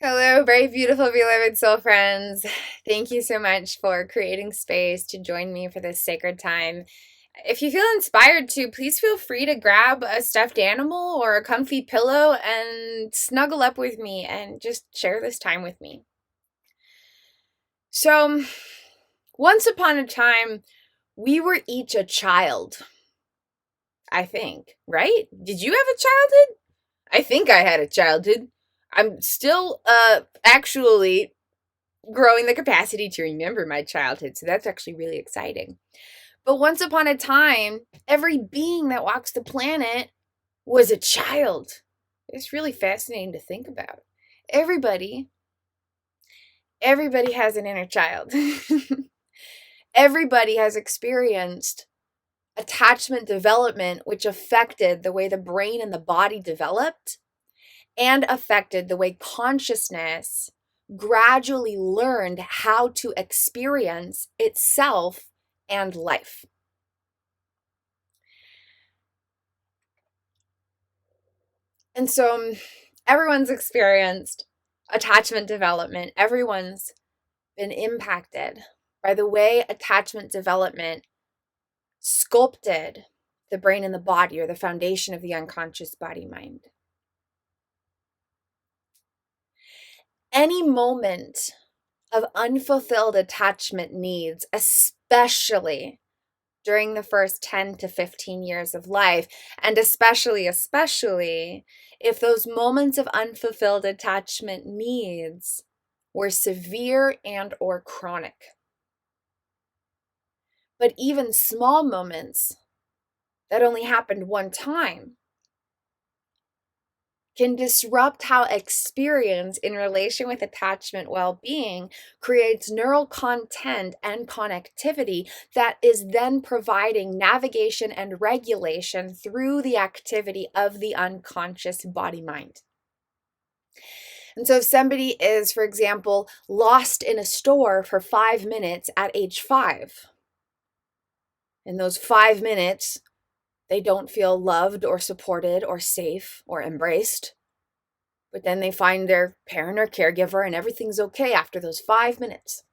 Hello, very beautiful, beloved soul friends. Thank you so much for creating space to join me for this sacred time. If you feel inspired to, please feel free to grab a stuffed animal or a comfy pillow and snuggle up with me and just share this time with me. So, once upon a time, we were each a child. I think, right? Did you have a childhood? I think I had a childhood. I'm still actually growing the capacity to remember my childhood, so that's actually really exciting. But once upon a time, every being that walks the planet was a child. It's really fascinating to think about. Everybody has an inner child. Everybody has experienced attachment development, which affected the way the brain and the body developed and affected the way consciousness gradually learned how to experience itself and life. And so everyone's experienced attachment development. Everyone's been impacted by the way attachment development sculpted the brain and the body, or the foundation of the unconscious body-mind. Any moment of unfulfilled attachment needs, especially during the first 10 to 15 years of life, and especially if those moments of unfulfilled attachment needs were severe and or chronic. But even small moments that only happened one time can disrupt how experience in relation with attachment well-being creates neural content and connectivity that is then providing navigation and regulation through the activity of the unconscious body-mind. And so if somebody is, for example, lost in a store for 5 minutes at age 5, in those 5 minutes, they don't feel loved or supported or safe or embraced. But then they find their parent or caregiver and everything's okay after those 5 minutes.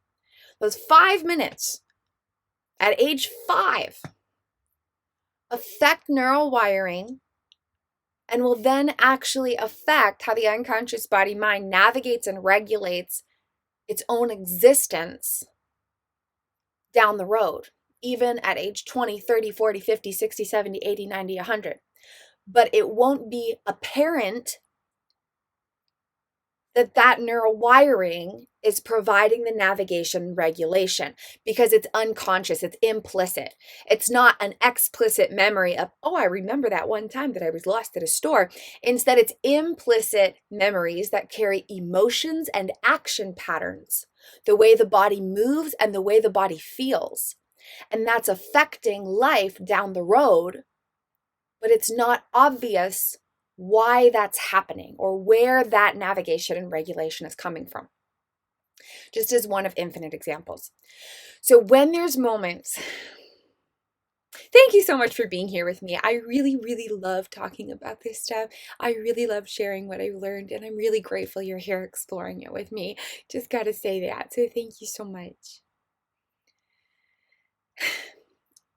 Those 5 minutes at age 5 affect neural wiring and will then actually affect how the unconscious body-mind navigates and regulates its own existence down the road, even at age 20, 30, 40, 50, 60, 70, 80, 90, 100. But it won't be apparent that neural wiring is providing the navigation and regulation because it's unconscious, it's implicit. It's not an explicit memory of, oh, I remember that one time that I was lost at a store. Instead, it's implicit memories that carry emotions and action patterns, the way the body moves and the way the body feels. And that's affecting life down the road, but it's not obvious why that's happening or where that navigation and regulation is coming from. Just as one of infinite examples. So when there's moments, thank you so much for being here with me. I really, really love talking about this stuff. I really love sharing what I've learned, and I'm really grateful you're here exploring it with me. Just gotta say that. So thank you so much.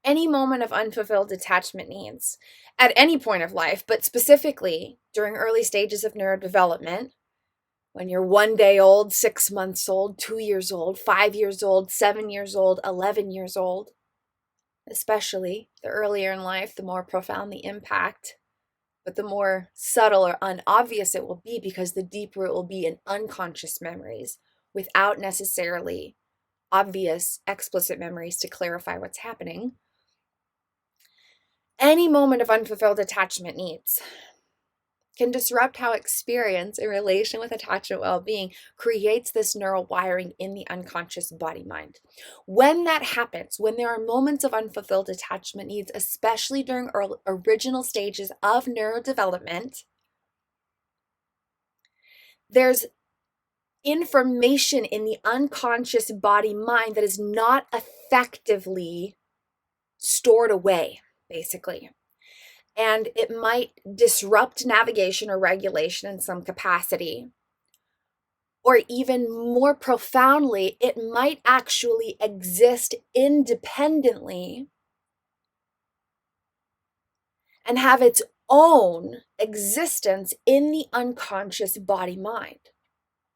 Any moment of unfulfilled attachment needs at any point of life, but specifically during early stages of neurodevelopment, when you're 1 day old, 6 months old, 2 years old, 5 years old, 7 years old, 11 years old, especially the earlier in life, the more profound the impact, but the more subtle or unobvious it will be because the deeper it will be in unconscious memories without necessarily obvious explicit memories to clarify what's happening. Any moment of unfulfilled attachment needs can disrupt how experience in relation with attachment well-being creates this neural wiring in the unconscious body-mind. When that happens, when there are moments of unfulfilled attachment needs, especially during original stages of neurodevelopment, there's information in the unconscious body-mind that is not effectively stored away, basically. And it might disrupt navigation or regulation in some capacity. or even more profoundly, it might actually exist independently and have its own existence in the unconscious body-mind.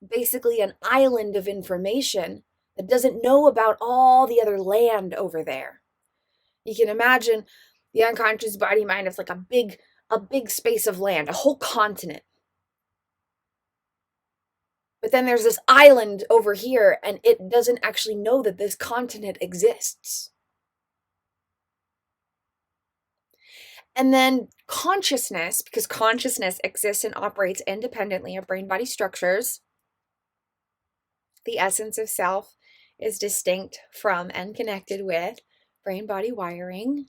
Basically an island of information that doesn't know about all the other land over there. You can imagine the unconscious body-mind as like a big space of land, a whole continent. But then there's this island over here, and it doesn't actually know that this continent exists. And then consciousness, because consciousness exists and operates independently of brain-body structures, the essence of self is distinct from and connected with brain-body wiring.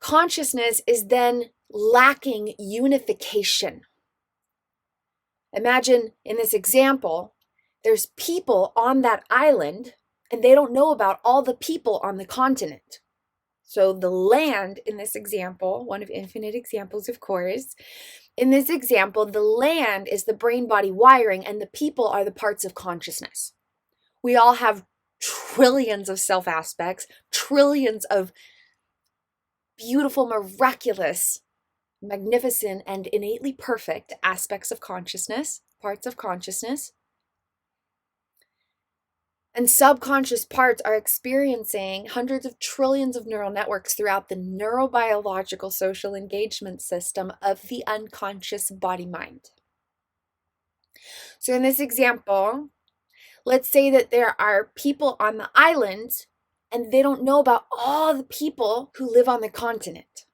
Consciousness is then lacking unification. Imagine in this example, there's people on that island, and they don't know about all the people on the continent. So the land in this example, one of infinite examples, of course, in this example, the land is the brain-body wiring and the people are the parts of consciousness. We all have trillions of self aspects, trillions of beautiful, miraculous, magnificent, and innately perfect aspects of consciousness, parts of consciousness. And subconscious parts are experiencing hundreds of trillions of neural networks throughout the neurobiological social engagement system of the unconscious body-mind. So in this example, let's say that there are people on the island and they don't know about all the people who live on the continent.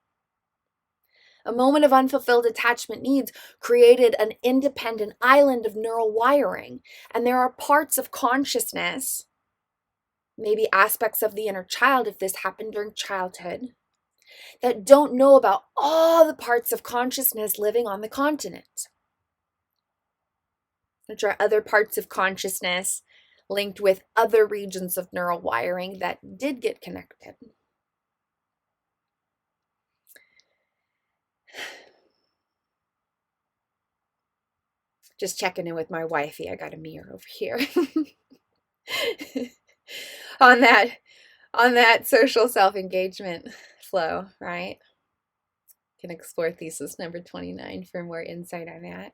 A moment of unfulfilled attachment needs created an independent island of neural wiring, and there are parts of consciousness, maybe aspects of the inner child if this happened during childhood, that don't know about all the parts of consciousness living on the continent, which are other parts of consciousness linked with other regions of neural wiring that did get connected. Just checking in with my wifey. I got a mirror over here. on that social self-engagement flow, right? You can explore thesis number 29 for more insight on that.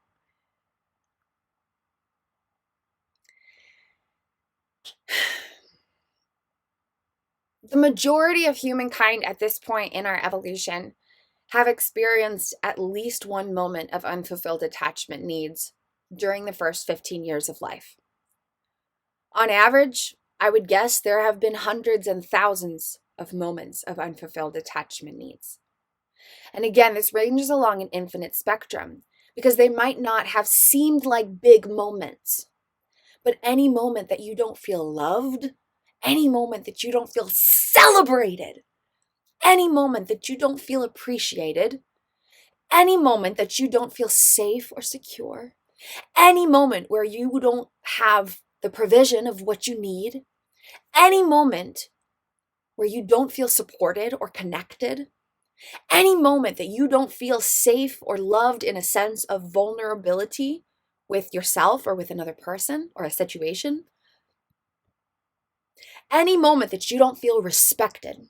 The majority of humankind at this point in our evolution have experienced at least one moment of unfulfilled attachment needs during the first 15 years of life. On average, I would guess there have been hundreds and thousands of moments of unfulfilled attachment needs. And again, this ranges along an infinite spectrum because they might not have seemed like big moments, but any moment that you don't feel loved, any moment that you don't feel celebrated, any moment that you don't feel appreciated, any moment that you don't feel safe or secure, any moment where you don't have the provision of what you need, any moment where you don't feel supported or connected, any moment that you don't feel safe or loved in a sense of vulnerability with yourself or with another person or a situation, any moment that you don't feel respected,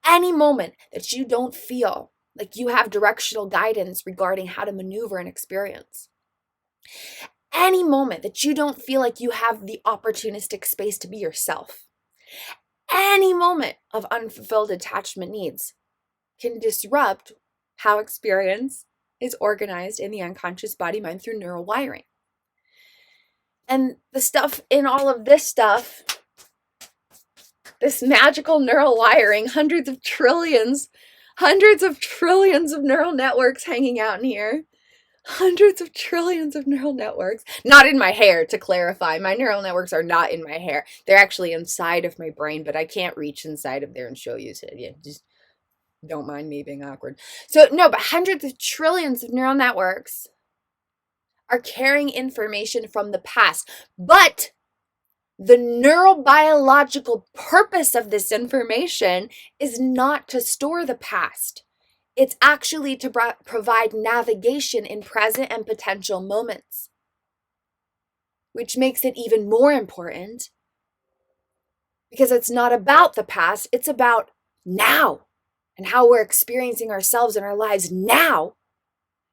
any moment that you don't feel like you have directional guidance regarding how to maneuver an experience, any moment that you don't feel like you have the opportunistic space to be yourself, any moment of unfulfilled attachment needs can disrupt how experience is organized in the unconscious body-mind through neural wiring. And the stuff in all of this stuff, this magical neural wiring, hundreds of trillions of neural networks hanging out in here. Hundreds of trillions of neural networks. Not in my hair, to clarify. My neural networks are not in my hair. They're actually inside of my brain, but I can't reach inside of there and show you. So yeah, just don't mind me being awkward. So no, but hundreds of trillions of neural networks are carrying information from the past. But the neurobiological purpose of this information is not to store the past. It's actually to provide navigation in present and potential moments, which makes it even more important because it's not about the past, it's about now and how we're experiencing ourselves in our lives now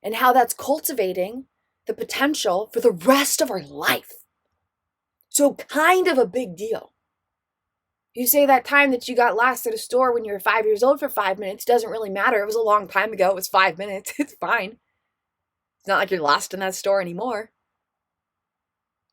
and how that's cultivating the potential for the rest of our life. So kind of a big deal. You say that time that you got lost at a store when you were 5 years old for 5 minutes doesn't really matter. It was a long time ago. It was 5 minutes. It's fine. It's not like you're lost in that store anymore.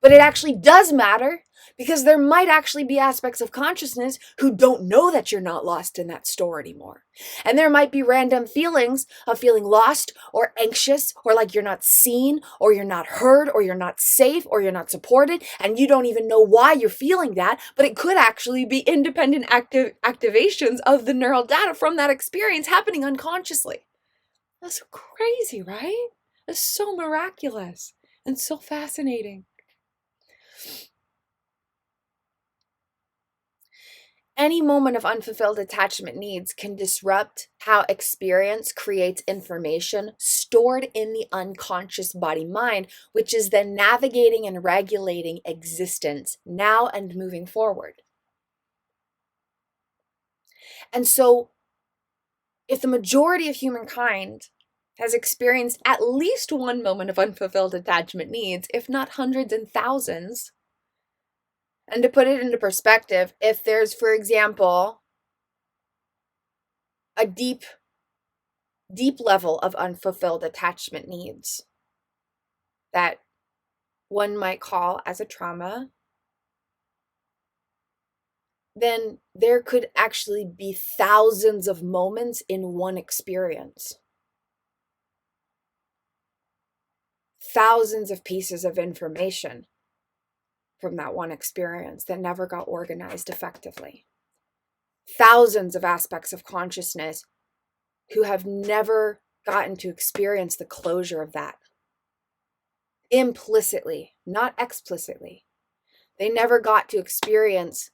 But it actually does matter because there might actually be aspects of consciousness who don't know that you're not lost in that store anymore. And there might be random feelings of feeling lost or anxious or like you're not seen or you're not heard or you're not safe or you're not supported and you don't even know why you're feeling that, but it could actually be independent activations of the neural data from that experience happening unconsciously. That's crazy, right? That's so miraculous and so fascinating. Any moment of unfulfilled attachment needs can disrupt how experience creates information stored in the unconscious body-mind, which is then navigating and regulating existence now and moving forward. And so, if the majority of humankind has experienced at least one moment of unfulfilled attachment needs, if not hundreds and thousands, and to put it into perspective, if there's, for example, a deep level of unfulfilled attachment needs that one might call as a trauma, then there could actually be thousands of moments in one experience. Thousands of pieces of information from that one experience that never got organized effectively. Thousands of aspects of consciousness who have never gotten to experience the closure of that. Implicitly, not explicitly. They never got to experience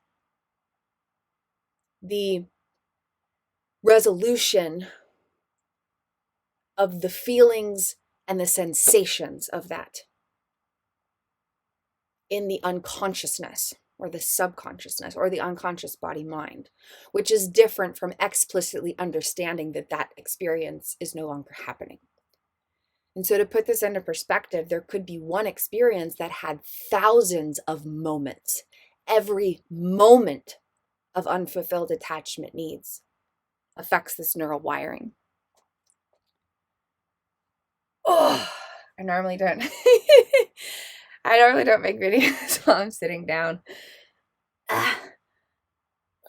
the resolution of the feelings and the sensations of that in the unconsciousness or the subconsciousness or the unconscious body mind, which is different from explicitly understanding that that experience is no longer happening. And so to put this into perspective, there could be one experience that had thousands of moments. Every moment of unfulfilled attachment needs affects this neural wiring. Oh, I normally don't. I normally don't make videos while I'm sitting down.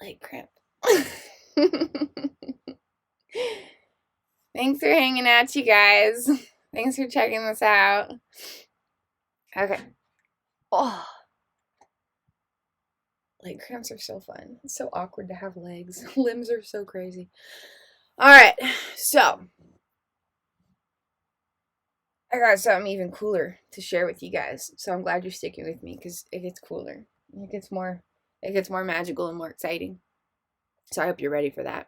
Like cramp. Thanks for hanging out, you guys. Thanks for checking this out. Okay. Oh. Leg cramps are so fun. It's so awkward to have legs. Limbs are so crazy. All right. So, I got something even cooler to share with you guys. So I'm glad you're sticking with me because it gets cooler. It gets more magical and more exciting. So I hope you're ready for that.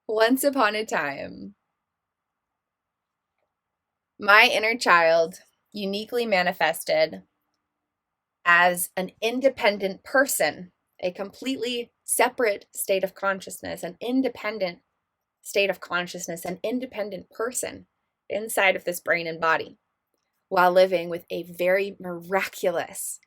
Once upon a time, my inner child uniquely manifested as an independent person, a completely separate state of consciousness, an independent state of consciousness, an independent person inside of this brain and body, while living with a very miraculous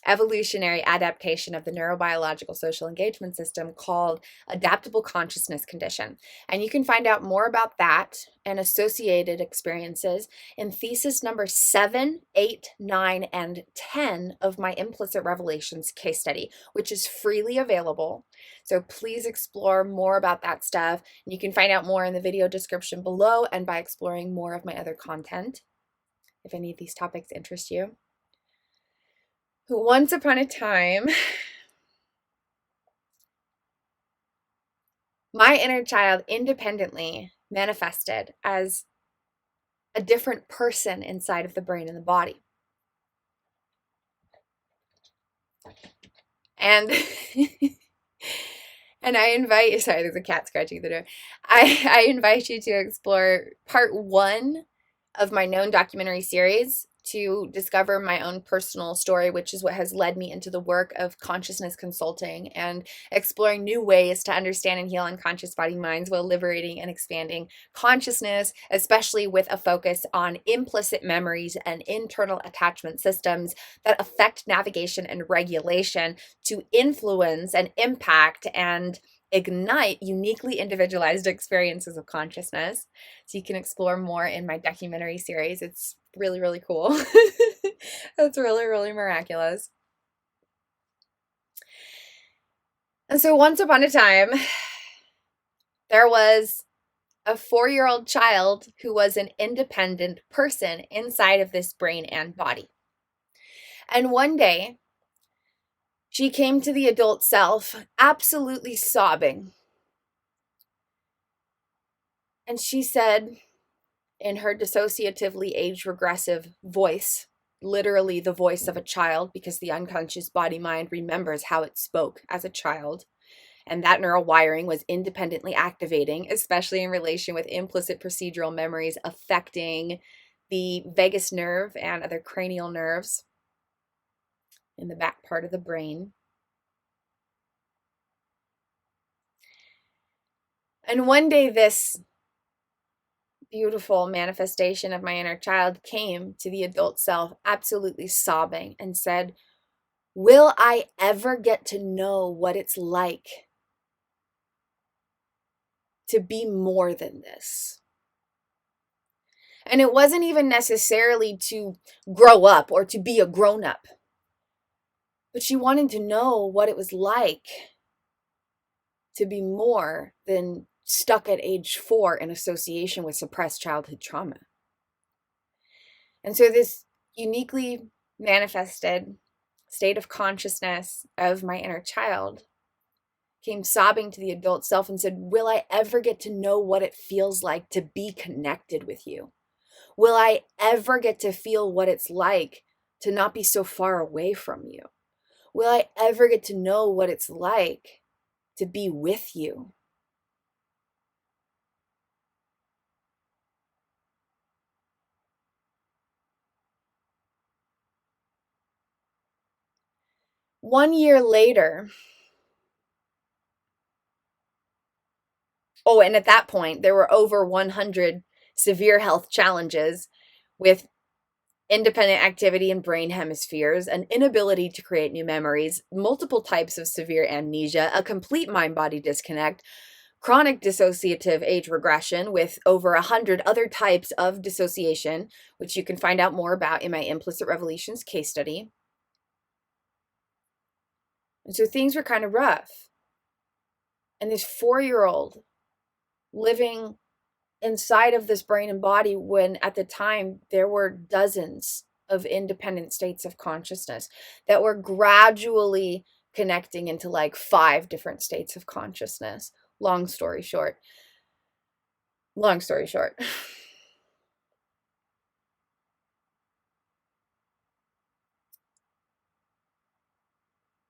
evolutionary adaptation of the neurobiological social engagement system called adaptable consciousness condition. And you can find out more about that and associated experiences in thesis number 7, 8, 9, and 10 of my Implicit Revelations case study, which is freely available. So please explore more about that stuff. And you can find out more in the video description below and by exploring more of my other content, if any of these topics interest you. Once upon a time, my inner child independently manifested as a different person inside of the brain and the body. And and I invite you, sorry, there's a cat scratching the door. I invite you to explore part 1 of my known documentary series to discover my own personal story, which is what has led me into the work of consciousness consulting and exploring new ways to understand and heal unconscious body minds while liberating and expanding consciousness, especially with a focus on implicit memories and internal attachment systems that affect navigation and regulation to influence and impact and ignite uniquely individualized experiences of consciousness. So you can explore more in my documentary series. It's really, really cool. It's really, really miraculous. And so once upon a time, there was a 4-year-old child who was an independent person inside of this brain and body. And one day, she came to the adult self absolutely sobbing. And she said, in her dissociatively age-regressive voice, literally the voice of a child, because the unconscious body mind remembers how it spoke as a child, and that neural wiring was independently activating, especially in relation with implicit procedural memories affecting the vagus nerve and other cranial nerves in the back part of the brain. And one day this beautiful manifestation of my inner child came to the adult self absolutely sobbing and said, "Will I ever get to know what it's like to be more than this?" And it wasn't even necessarily to grow up or to be a grown-up, but she wanted to know what it was like to be more than stuck at age 4 in association with suppressed childhood trauma. And so this uniquely manifested state of consciousness of my inner child came sobbing to the adult self and said, "Will I ever get to know what it feels like to be connected with you? Will I ever get to feel what it's like to not be so far away from you? Will I ever get to know what it's like to be with you?" One year later, and at that point, there were over 100 severe health challenges with independent activity in brain hemispheres, an inability to create new memories, multiple types of severe amnesia, a complete mind-body disconnect, chronic dissociative age regression with over 100 other types of dissociation, which you can find out more about in my Implicit Revolutions case study. And so things were kind of rough. And this 4-year-old living inside of this brain and body when at the time there were dozens of independent states of consciousness that were gradually connecting into like 5 different states of consciousness. Long story short.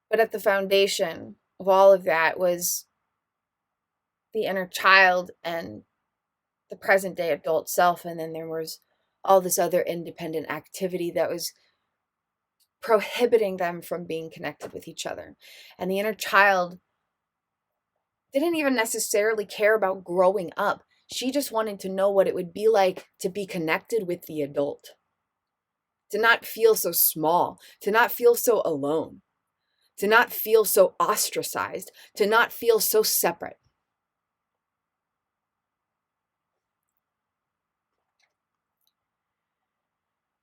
But at the foundation of all of that was the inner child and the present day adult self. And then there was all this other independent activity that was prohibiting them from being connected with each other. And the inner child didn't even necessarily care about growing up. She just wanted to know what it would be like to be connected with the adult, to not feel so small, to not feel so alone, to not feel so ostracized, to not feel so separate.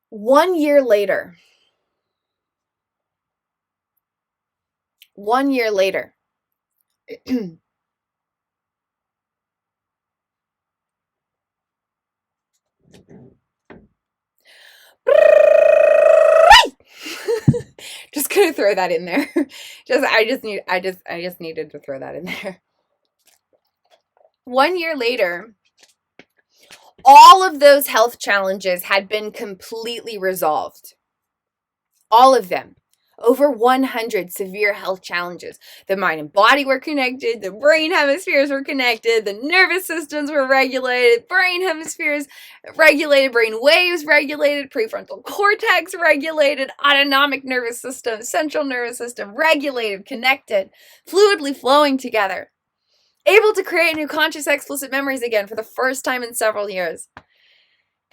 One year later, just gonna throw that in there. I just needed to throw that in there. 1 year later, All of those health challenges had been completely resolved. All of them. Over 100 severe health challenges. The mind and body were connected, the brain hemispheres were connected, the nervous systems were regulated, brain hemispheres regulated, brain waves regulated, prefrontal cortex regulated, autonomic nervous system, central nervous system regulated, connected, fluidly flowing together. Able to create new conscious explicit memories again for the first time in several years.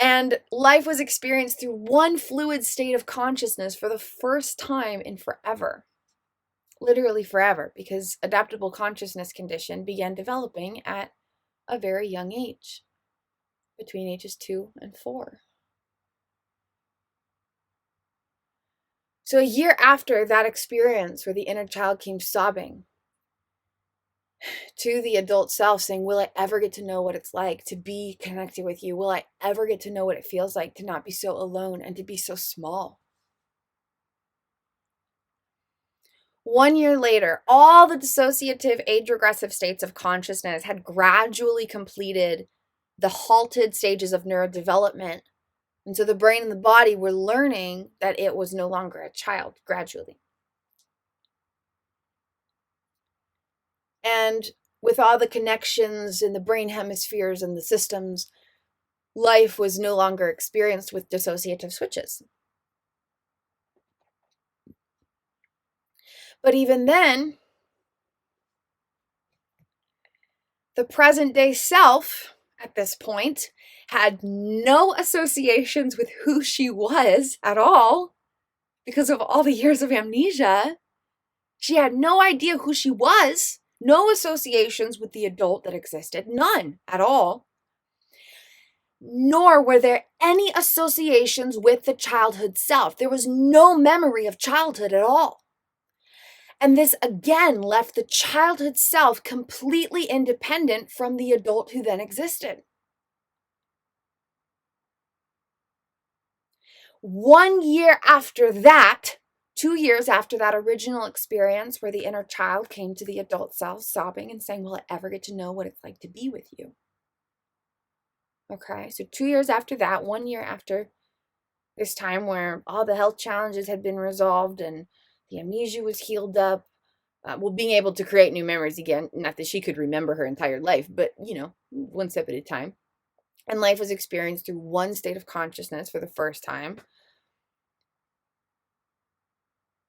And life was experienced through one fluid state of consciousness for the first time in forever. Literally forever, because adaptable consciousness condition began developing at a very young age, between ages 2 and 4. So a year after that experience where the inner child came sobbing to the adult self saying, will I ever get to know what it's like to be connected with you? Will I ever get to know what it feels like to not be so alone and to be so small? 1 year later, all the dissociative age regressive states of consciousness had gradually completed the halted stages of neurodevelopment. And so the brain and the body were learning that it was no longer a child gradually. And with all the connections in the brain hemispheres and the systems, life was no longer experienced with dissociative switches. But even then, the present day self at this point had no associations with who she was at all because of all the years of amnesia. She had no idea who she was, no associations with the adult that existed, none at all. Nor were there any associations with the childhood self. There was no memory of childhood at all. And this again left the childhood self completely independent from the adult who then existed. 1 year after that, 2 years after that original experience where the inner child came to the adult self sobbing and saying, will I ever get to know what it's like to be with you? Okay, so 2 years after that, 1 year after this time where all the health challenges had been resolved and the amnesia was healed up, being able to create new memories again, not that she could remember her entire life, but, one step at a time. And life was experienced through one state of consciousness for the first time.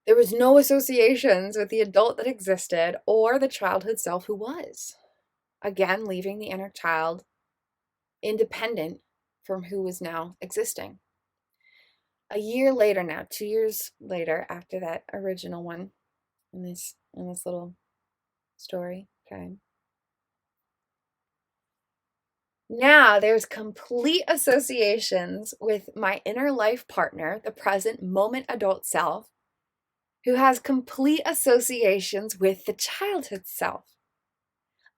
There was no associations with the adult that existed or the childhood self who was. Again, leaving the inner child independent from who was now existing. A year later now, 2 years later after that original one in this little story, okay. Now there's complete associations with my inner life partner, the present moment adult self, who has complete associations with the childhood self,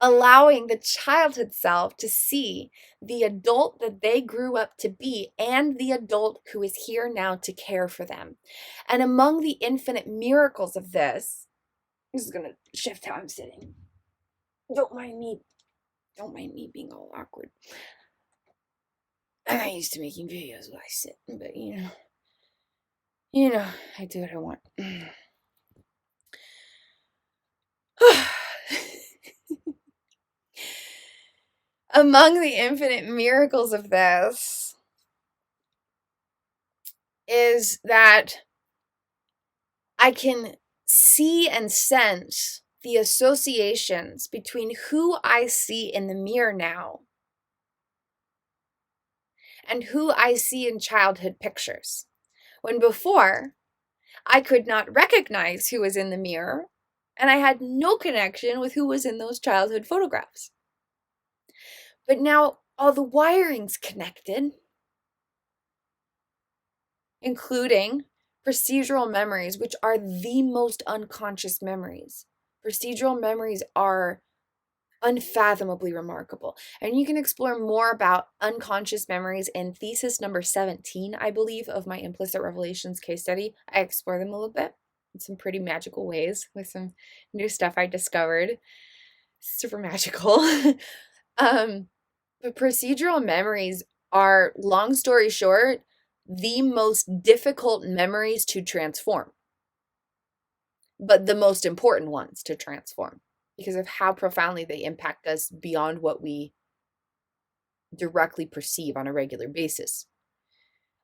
allowing the childhood self to see the adult that they grew up to be and the adult who is here now to care for them. And among the infinite miracles of this is going to shift how I'm sitting. Don't mind me being all awkward. I'm not used to making videos while I sit, but I do what I want. Among the infinite miracles of this is that I can see and sense the associations between who I see in the mirror now and who I see in childhood pictures. When before, I could not recognize who was in the mirror, and I had no connection with who was in those childhood photographs. But now all the wiring's connected, including procedural memories, which are the most unconscious memories. Procedural memories are unfathomably remarkable. And you can explore more about unconscious memories in thesis number 17, I believe, of my implicit revelations case study. I explore them a little bit in some pretty magical ways with some new stuff I discovered. Super magical. But procedural memories are, long story short, the most difficult memories to transform, but the most important ones to transform because of how profoundly they impact us beyond what we directly perceive on a regular basis.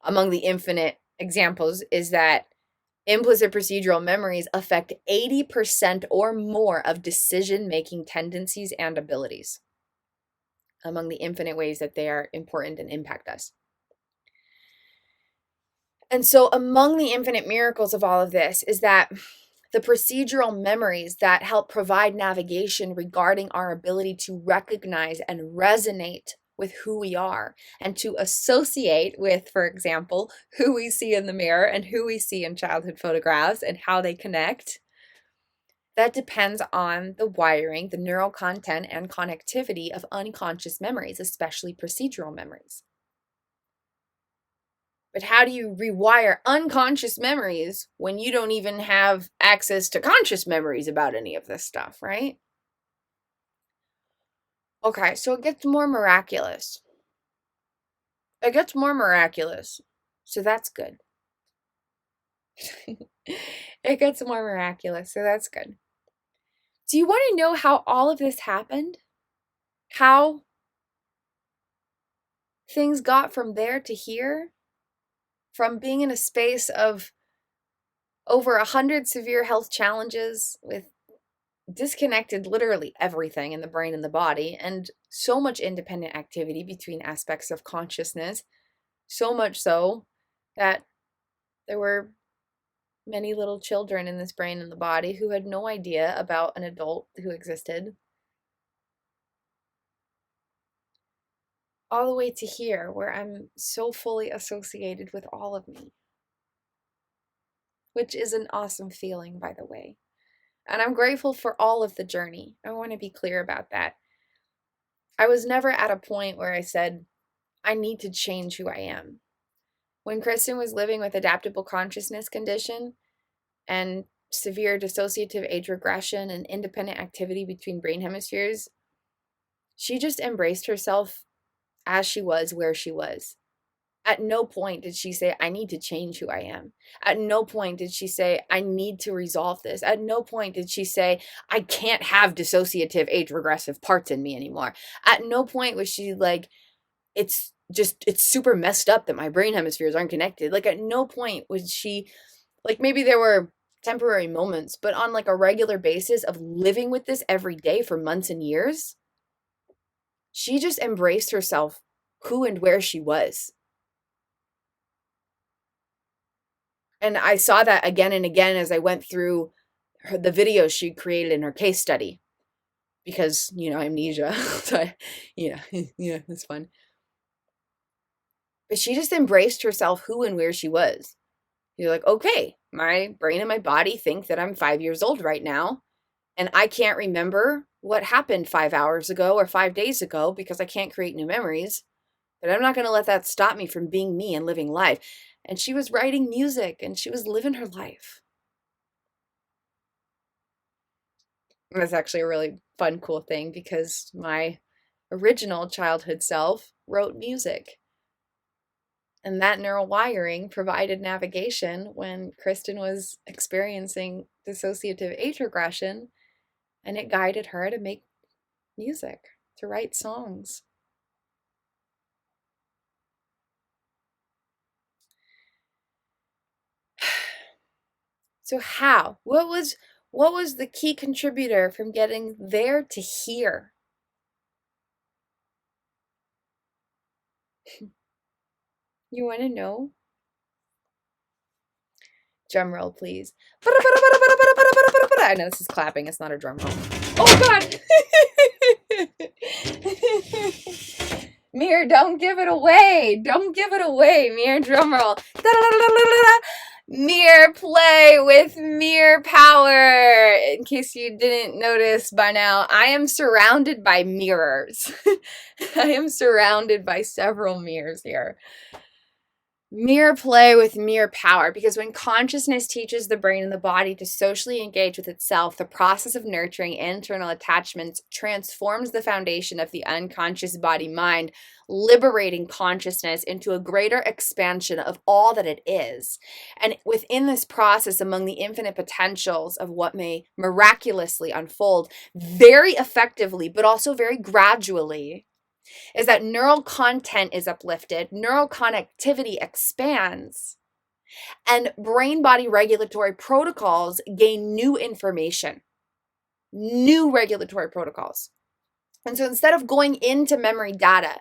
Among the infinite examples is that implicit procedural memories affect 80% or more of decision-making tendencies and abilities, among the infinite ways that they are important and impact us. And so among the infinite miracles of all of this is that the procedural memories that help provide navigation regarding our ability to recognize and resonate with who we are and to associate with, for example, who we see in the mirror and who we see in childhood photographs and how they connect, that depends on the wiring, the neural content, and connectivity of unconscious memories, especially procedural memories. But how do you rewire unconscious memories when you don't even have access to conscious memories about any of this stuff, right? Okay, so it gets more miraculous. It gets more miraculous. So that's good. It gets more miraculous, so that's good. Do you want to know how all of this happened? How things got from there to here? From being in a space of over 100 severe health challenges with disconnected literally everything in the brain and the body, and so much independent activity between aspects of consciousness, so much so that there were many little children in this brain and the body who had no idea about an adult who existed, all the way to here where I'm so fully associated with all of me, which is an awesome feeling, by the way. And I'm grateful for all of the journey. I want to be clear about that. I was never at a point where I said, I need to change who I am. When Kristin was living with adaptable consciousness condition and severe dissociative age regression and independent activity between brain hemispheres, she just embraced herself as she was, where she was. At no point did she say, I need to change who I am. At no point did she say, I need to resolve this. At no point did she say, I can't have dissociative age regressive parts in me anymore. At no point was she like, it's super messed up that my brain hemispheres aren't connected. Like, at no point was she, like, maybe there were temporary moments, but on like a regular basis of living with this every day for months and years, she just embraced herself, who and where she was. And I saw that again and again as I went through the videos she created in her case study, because, amnesia. So yeah, it's fun. But she just embraced herself, who and where she was. You're like, okay, my brain and my body think that I'm 5 years old right now, and I can't remember what happened 5 hours ago or 5 days ago because I can't create new memories. But I'm not going to let that stop me from being me and living life. And she was writing music and she was living her life. And that's actually a really fun, cool thing because my original childhood self wrote music. And that neural wiring provided navigation when Kristin was experiencing dissociative age regression, and it guided her to make music, to write songs. So how? What was the key contributor from getting there to here? You want to know? Drum roll, please. I know this is clapping, it's not a drum roll. Oh God! Mir, don't give it away. Don't give it away, Mir. Drum roll. Mir, play with Mir power. In case you didn't notice by now, I am surrounded by mirrors. I am surrounded by several mirrors here. Mere play with mere power, because when consciousness teaches the brain and the body to socially engage with itself, the process of nurturing internal attachments transforms the foundation of the unconscious body-mind, liberating consciousness into a greater expansion of all that it is. And within this process, among the infinite potentials of what may miraculously unfold, very effectively, but also very gradually, is that neural content is uplifted, neural connectivity expands, and brain-body regulatory protocols gain new information, new regulatory protocols. And so instead of going into memory data,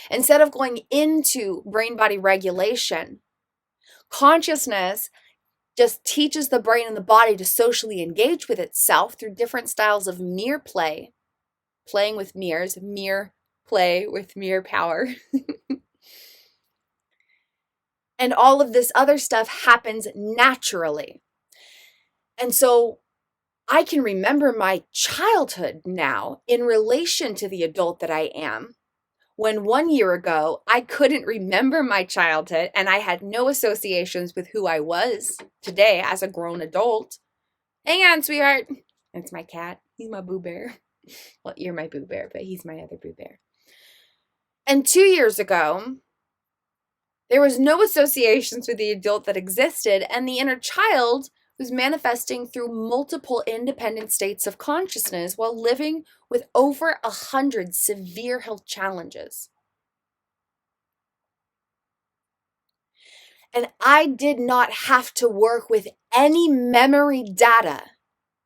instead of going into brain-body regulation, consciousness just teaches the brain and the body to socially engage with itself through different styles of mere play, playing with mirrors, mere play with mere power. And all of this other stuff happens naturally. And so I can remember my childhood now in relation to the adult that I am, when 1 year ago I couldn't remember my childhood and I had no associations with who I was today as a grown adult. Hang on, sweetheart. That's my cat. He's my Boo Bear. Well, you're my Boo Bear, but he's my other Boo Bear. And 2 years ago, there was no associations with the adult that existed, and the inner child was manifesting through multiple independent states of consciousness while living with over 100 severe health challenges. And I did not have to work with any memory data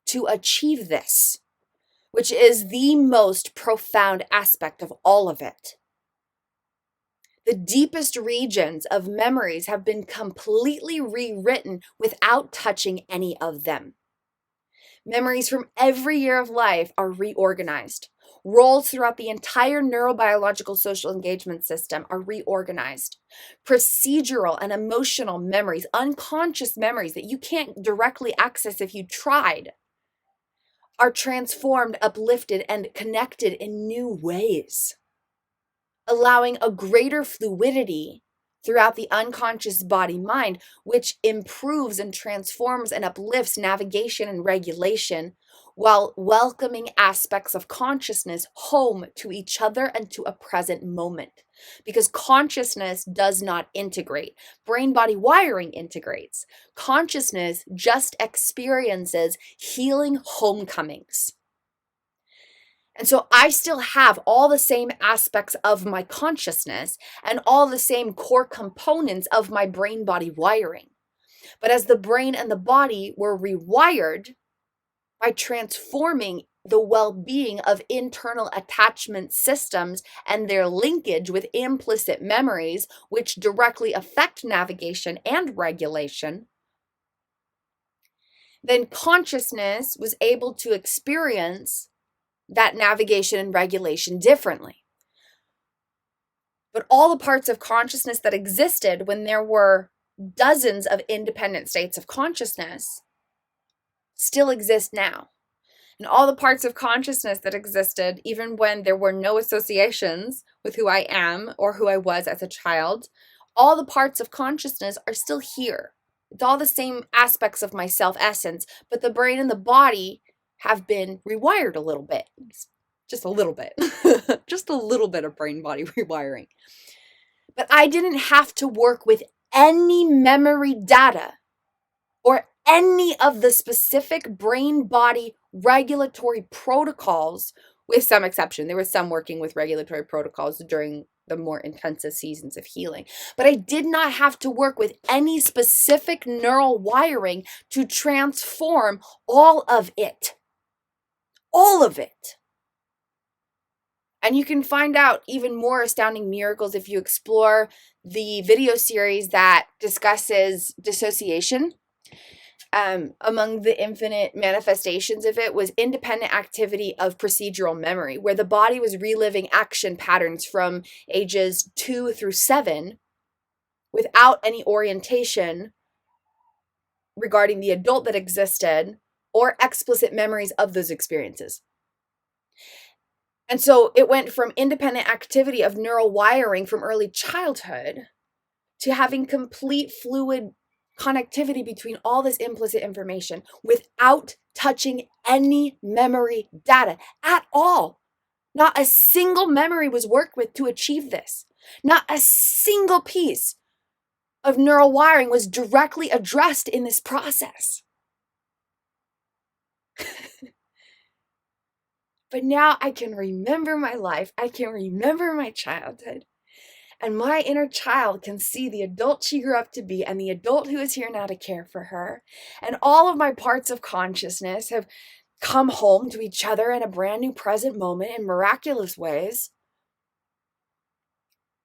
to achieve this, which is the most profound aspect of all of it. The deepest regions of memories have been completely rewritten without touching any of them. Memories from every year of life are reorganized. Roles throughout the entire neurobiological social engagement system are reorganized. Procedural and emotional memories, unconscious memories that you can't directly access if you tried, are transformed, uplifted, and connected in new ways, allowing a greater fluidity throughout the unconscious body-mind, which improves and transforms and uplifts navigation and regulation while welcoming aspects of consciousness home to each other and to a present moment. Because consciousness does not integrate. Brain-body wiring integrates. Consciousness just experiences healing homecomings. And so I still have all the same aspects of my consciousness and all the same core components of my brain-body wiring. But as the brain and the body were rewired by transforming the well-being of internal attachment systems and their linkage with implicit memories, which directly affect navigation and regulation, then consciousness was able to experience that navigation and regulation differently. But all the parts of consciousness that existed when there were dozens of independent states of consciousness still exist now. And all the parts of consciousness that existed even when there were no associations with who I am or who I was as a child, all the parts of consciousness are still here. It's all the same aspects of my self-essence, but the brain and the body have been rewired a little bit, just a little bit, just a little bit of brain body rewiring. But I didn't have to work with any memory data or any of the specific brain body regulatory protocols, with some exception. There was some working with regulatory protocols during the more intensive seasons of healing. But I did not have to work with any specific neural wiring to transform all of it. All of it. And you can find out even more astounding miracles if you explore the video series that discusses dissociation. Among the infinite manifestations of it was independent activity of procedural memory, where the body was reliving action patterns from ages 2 through 7 without any orientation regarding the adult that existed or explicit memories of those experiences. And so it went from independent activity of neural wiring from early childhood to having complete fluid connectivity between all this implicit information without touching any memory data at all. Not a single memory was worked with to achieve this. Not a single piece of neural wiring was directly addressed in this process. But now I can remember my life. I can remember my childhood. And my inner child can see the adult she grew up to be and the adult who is here now to care for her. And all of my parts of consciousness have come home to each other in a brand new present moment in miraculous ways.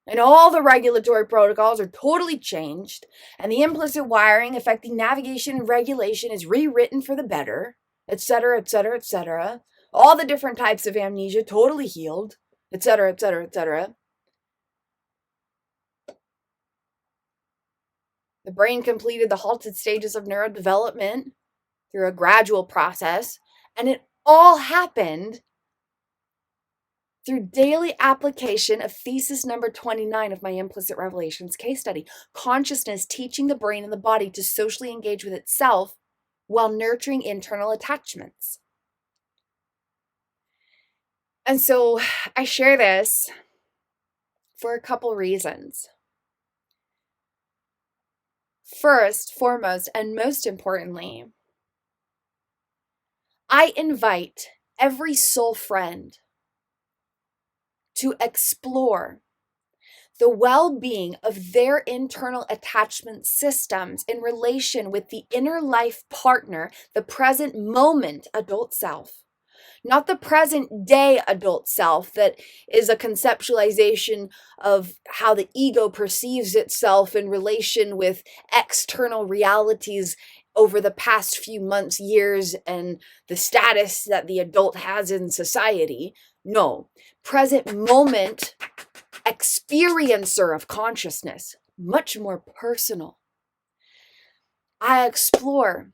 And all the regulatory protocols are totally changed. And the implicit wiring affecting navigation and regulation is rewritten for the better, etc., etc., etc. All the different types of amnesia totally healed, etc., etc., etc. The brain completed the halted stages of neurodevelopment through a gradual process, and it all happened through daily application of thesis number 29 of my implicit revelations case study. Consciousness teaching the brain and the body to socially engage with itself while nurturing internal attachments. And so I share this for a couple reasons. First, foremost, and most importantly, I invite every soul friend to explore the well-being of their internal attachment systems in relation with the inner life partner, the present moment adult self. Not the present day adult self that is a conceptualization of how the ego perceives itself in relation with external realities over the past few months, years, and the status that the adult has in society. No, present moment experiencer of consciousness, much more personal. I explore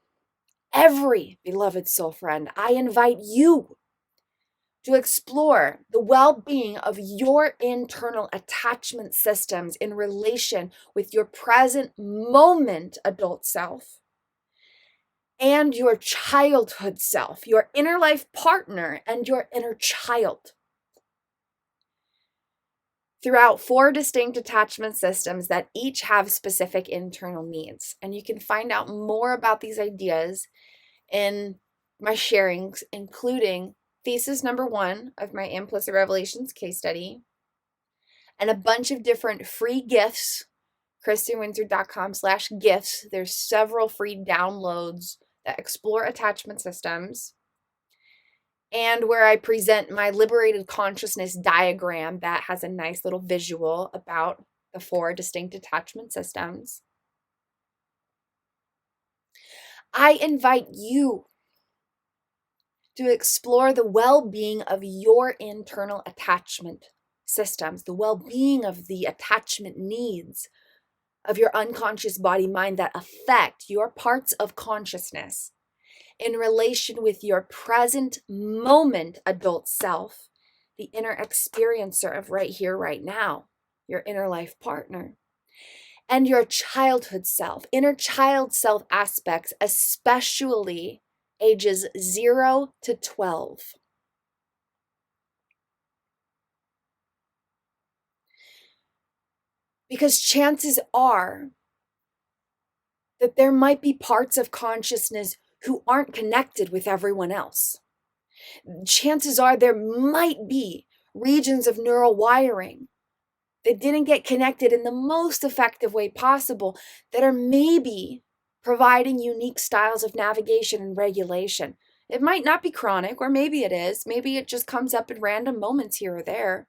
every beloved soul friend. I invite you to explore the well-being of your internal attachment systems in relation with your present moment adult self and your childhood self, your inner life partner and your inner child. Throughout 4 distinct attachment systems that each have specific internal needs. And you can find out more about these ideas in my sharings, including thesis number 1 of my implicit revelations case study, and a bunch of different free gifts, KristinWindsor.com/gifts. There's several free downloads that explore attachment systems, and where I present my liberated consciousness diagram that has a nice little visual about the 4 distinct attachment systems. I invite you to explore the well-being of your internal attachment systems, the well-being of the attachment needs of your unconscious body-mind that affect your parts of consciousness in relation with your present moment adult self, the inner experiencer of right here, right now, your inner life partner, and your childhood self, inner child self aspects, especially ages 0 to 12. Because chances are that there might be parts of consciousness who aren't connected with everyone else. Chances are there might be regions of neural wiring that didn't get connected in the most effective way possible that are maybe providing unique styles of navigation and regulation. It might not be chronic, or maybe it is. Maybe it just comes up in random moments here or there.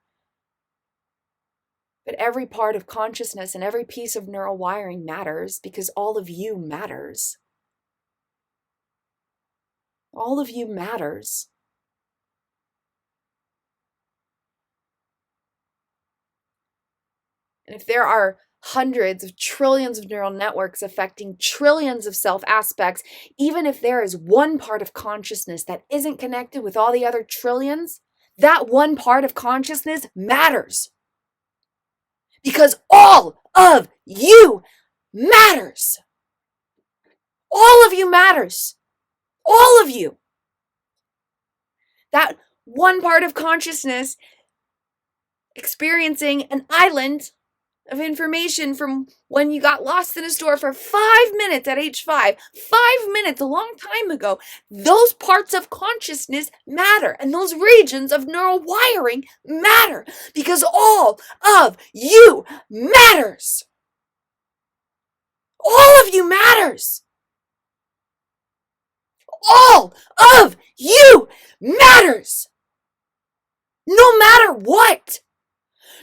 But every part of consciousness and every piece of neural wiring matters because all of you matters. All of you matters. And if there are hundreds of trillions of neural networks affecting trillions of self aspects, even if there is one part of consciousness that isn't connected with all the other trillions, that one part of consciousness matters. Because all of you matters. All of you matters. All of you. That one part of consciousness experiencing an island of information from when you got lost in a store for 5 minutes at age 5, 5 minutes, a long time ago. Those parts of consciousness matter, and those regions of neural wiring matter, because all of you matters. All of you matters. All of you matters. No matter what.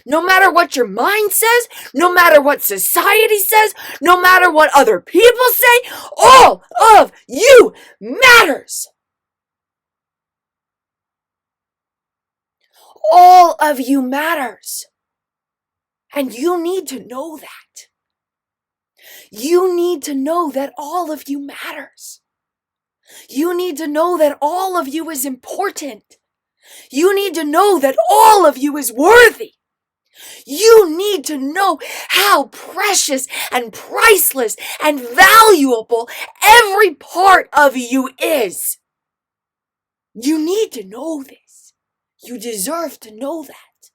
No matter what your mind says, no matter what society says, no matter what other people say, all of you matters. All of you matters. And you need to know that. You need to know that all of you matters. You need to know that all of you is important. You need to know that all of you is worthy. You need to know how precious and priceless and valuable every part of you is. You need to know this. You deserve to know that.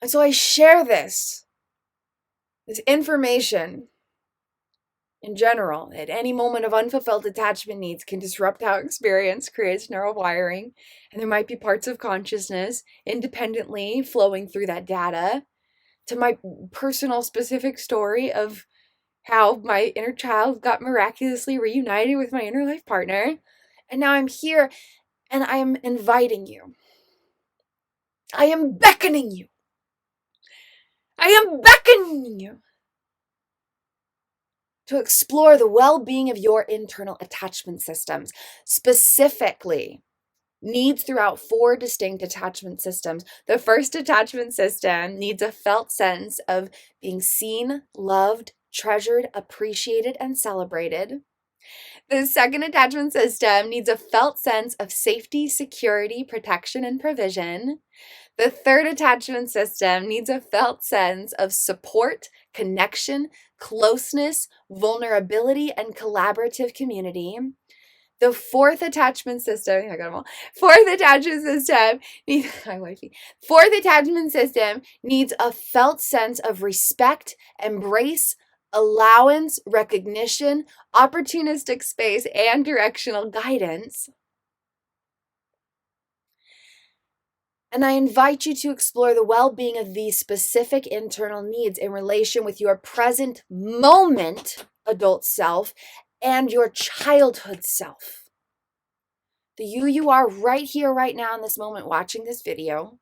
And so I share this information in general. At any moment of unfulfilled attachment needs can disrupt how experience creates neural wiring, and there might be parts of consciousness independently flowing through that data. To my personal specific story of how my inner child got miraculously reunited with my inner life partner, and now I'm here and I am inviting you. I am beckoning you. I am beckoning you to explore the well-being of your internal attachment systems, specifically needs throughout 4 distinct attachment systems. The first attachment system needs a felt sense of being seen, loved, treasured, appreciated, and celebrated. The second attachment system needs a felt sense of safety, security, protection, and provision. The third attachment system needs a felt sense of support, connection, closeness, vulnerability, and collaborative community. The fourth attachment system, I got them all. Fourth attachment system needs a felt sense of respect, embrace, allowance, recognition, opportunistic space, and directional guidance. And I invite you to explore the well-being of these specific internal needs in relation with your present moment adult self and your childhood self. The you are right here, right now in this moment watching this video,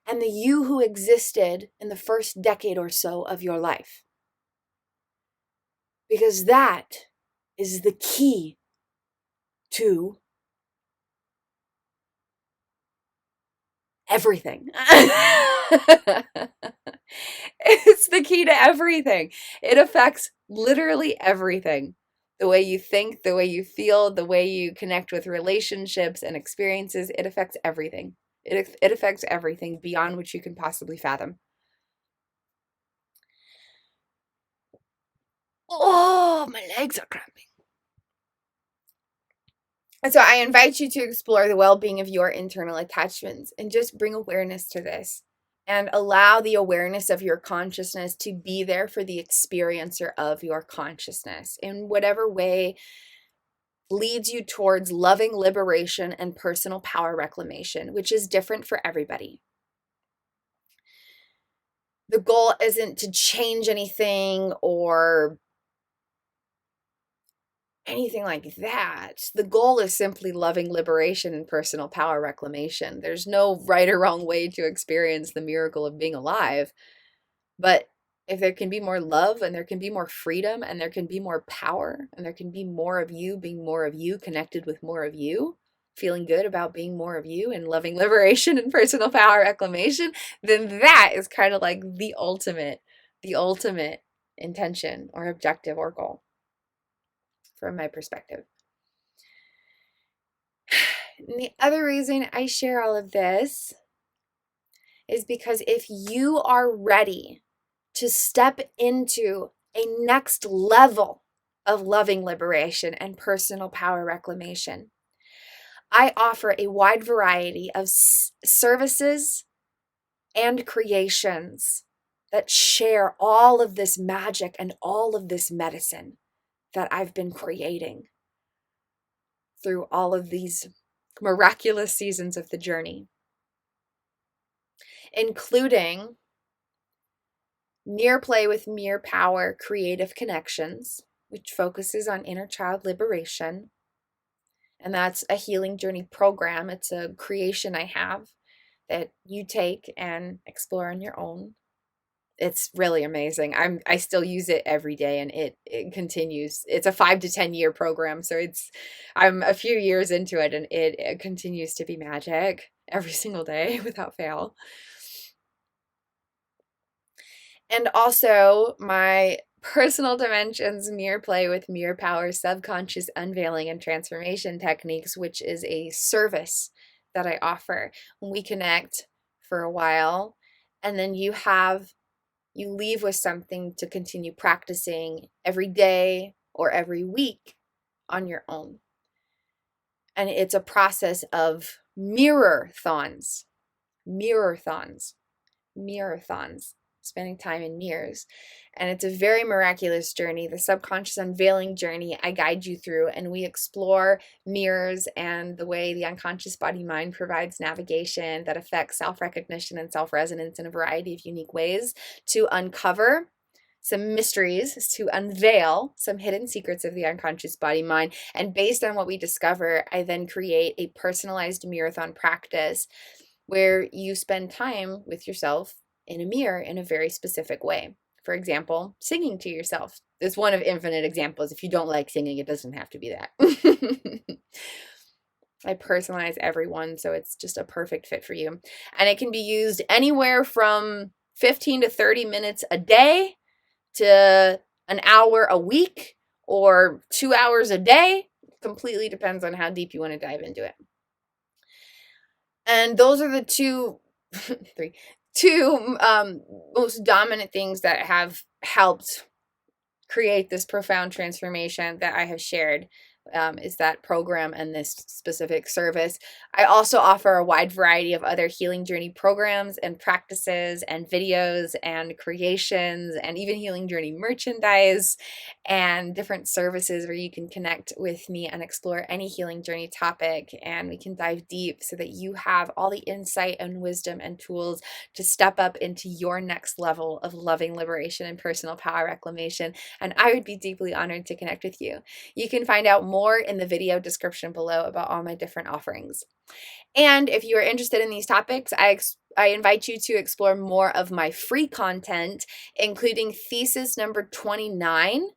and the you who existed in the first decade or so of your life. Because that is the key to everything. It's the key to everything. It affects literally everything. The way you think, the way you feel, the way you connect with relationships and experiences, it affects everything. It affects everything beyond what you can possibly fathom. Oh, my legs are cramping. And so I invite you to explore the well-being of your internal attachments and just bring awareness to this and allow the awareness of your consciousness to be there for the experiencer of your consciousness in whatever way leads you towards loving liberation and personal power reclamation, which is different for everybody. The goal isn't to change anything or anything like that. The goal is simply loving liberation and personal power reclamation. There's no right or wrong way to experience the miracle of being alive. But if there can be more love and there can be more freedom and there can be more power and there can be more of you being more of you, connected with more of you, feeling good about being more of you and loving liberation and personal power reclamation, then that is kind of like the ultimate intention or objective or goal from my perspective. And the other reason I share all of this is because if you are ready to step into a next level of loving liberation and personal power reclamation, I offer a wide variety of services and creations that share all of this magic and all of this medicine that I've been creating through all of these miraculous seasons of the journey, including Mirror Play with Mirror Power Creative Connections, which focuses on inner child liberation. And that's a healing journey program. It's a creation I have that you take and explore on your own. It's really amazing. I still use it every day, and it continues. It's a 5 to 10 year program, so I'm a few years into it, and it continues to be magic every single day without fail. And also my Personal Dimensions Mirror Play with Mirror Power Subconscious Unveiling and Transformation Techniques, which is a service that I offer. When we connect for a while, and then you leave with something to continue practicing every day or every week on your own. And it's a process of mirror-thons, spending time in mirrors. And it's a very miraculous journey, the subconscious unveiling journey I guide you through, and we explore mirrors and the way the unconscious body-mind provides navigation that affects self-recognition and self-resonance in a variety of unique ways to uncover some mysteries, to unveil some hidden secrets of the unconscious body-mind. And based on what we discover, I then create a personalized mirror-thon practice where you spend time with yourself in a mirror in a very specific way. For example, singing to yourself is one of infinite examples. If you don't like singing, it doesn't have to be that. I personalize everyone, so it's just a perfect fit for you. And it can be used anywhere from 15 to 30 minutes a day to an hour a week or 2 hours a day. Completely depends on how deep you want to dive into it. And those are the two most dominant things that have helped create this profound transformation that I have shared, is that program and this specific service. I also offer a wide variety of other healing journey programs and practices and videos and creations and even healing journey merchandise and different services where you can connect with me and explore any healing journey topic, and we can dive deep so that you have all the insight and wisdom and tools to step up into your next level of loving liberation and personal power reclamation. And I would be deeply honored to connect with you. You can find out more in the video description below about all my different offerings. And if you are interested in these topics, I invite you to explore more of my free content, including Thesis number 29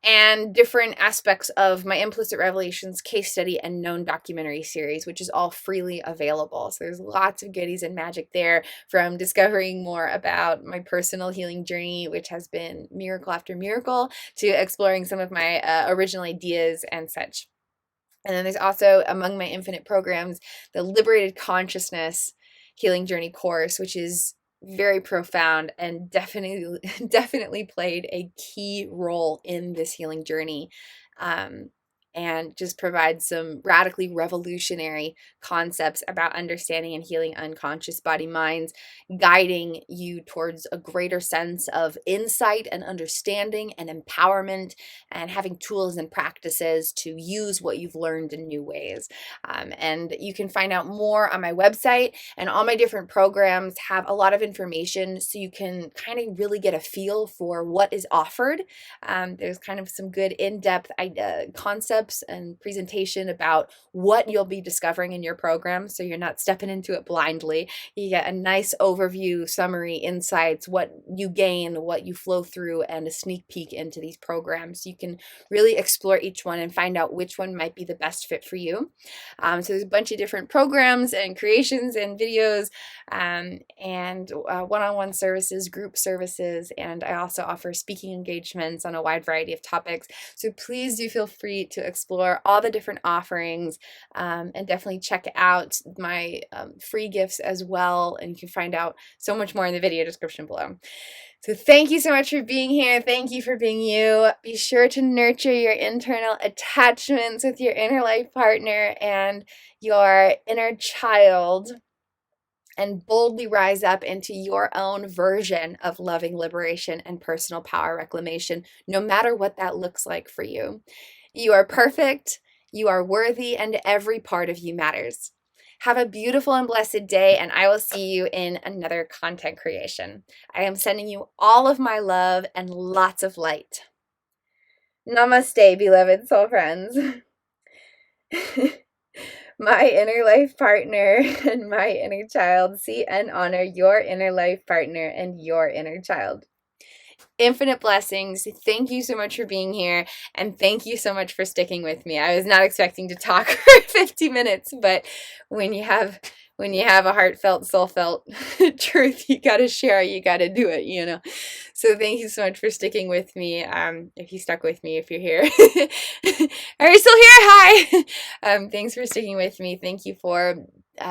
and different aspects of my Implicit Revelations case study and known documentary series, which is all freely available. So there's lots of goodies and magic there, from discovering more about my personal healing journey, which has been miracle after miracle, to exploring some of my original ideas and such. And then there's also, among my infinite programs, the Liberated Consciousness Healing Journey course, which is very profound and definitely played a key role in this healing journey, and just provides some radically revolutionary concepts about understanding and healing unconscious body minds, guiding you towards a greater sense of insight and understanding and empowerment, and having tools and practices to use what you've learned in new ways. And you can find out more on my website, and all my different programs have a lot of information so you can kind of really get a feel for what is offered. There's kind of some good in-depth concepts and presentation about what you'll be discovering in your program, so you're not stepping into it blindly. You get a nice overview, summary, insights, what you gain, what you flow through, and a sneak peek into these programs. You can really explore each one and find out which one might be the best fit for you. So there's a bunch of different programs and creations and videos, and one-on-one services, group services, and I also offer speaking engagements on a wide variety of topics. So please do feel free to explore all the different offerings, and definitely check out my free gifts as well. And you can find out so much more in the video description below. So thank you so much for being here. Thank you for being you. Be sure to nurture your internal attachments with your inner life partner and your inner child, and boldly rise up into your own version of loving liberation and personal power reclamation, no matter what that looks like for you. You are perfect, you are worthy, and every part of you matters. Have a beautiful and blessed day, and I will see you in another content creation. I am sending you all of my love and lots of light. Namaste, beloved soul friends. My inner life partner and my inner child, see and honor your inner life partner and your inner child. Infinite blessings. Thank you so much for being here, and thank you so much for sticking with me. I was not expecting to talk for 50 minutes, but when you have a heartfelt, soul-felt truth, you got to share, you got to do it, you know. So thank you so much for sticking with me. If you stuck with me, if you're here. Are you still here? Hi. Thanks for sticking with me. Thank you for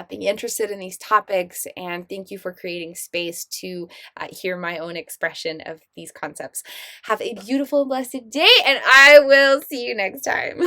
being interested in these topics, and thank you for creating space to hear my own expression of these concepts. Have a beautiful, blessed day, and I will see you next time.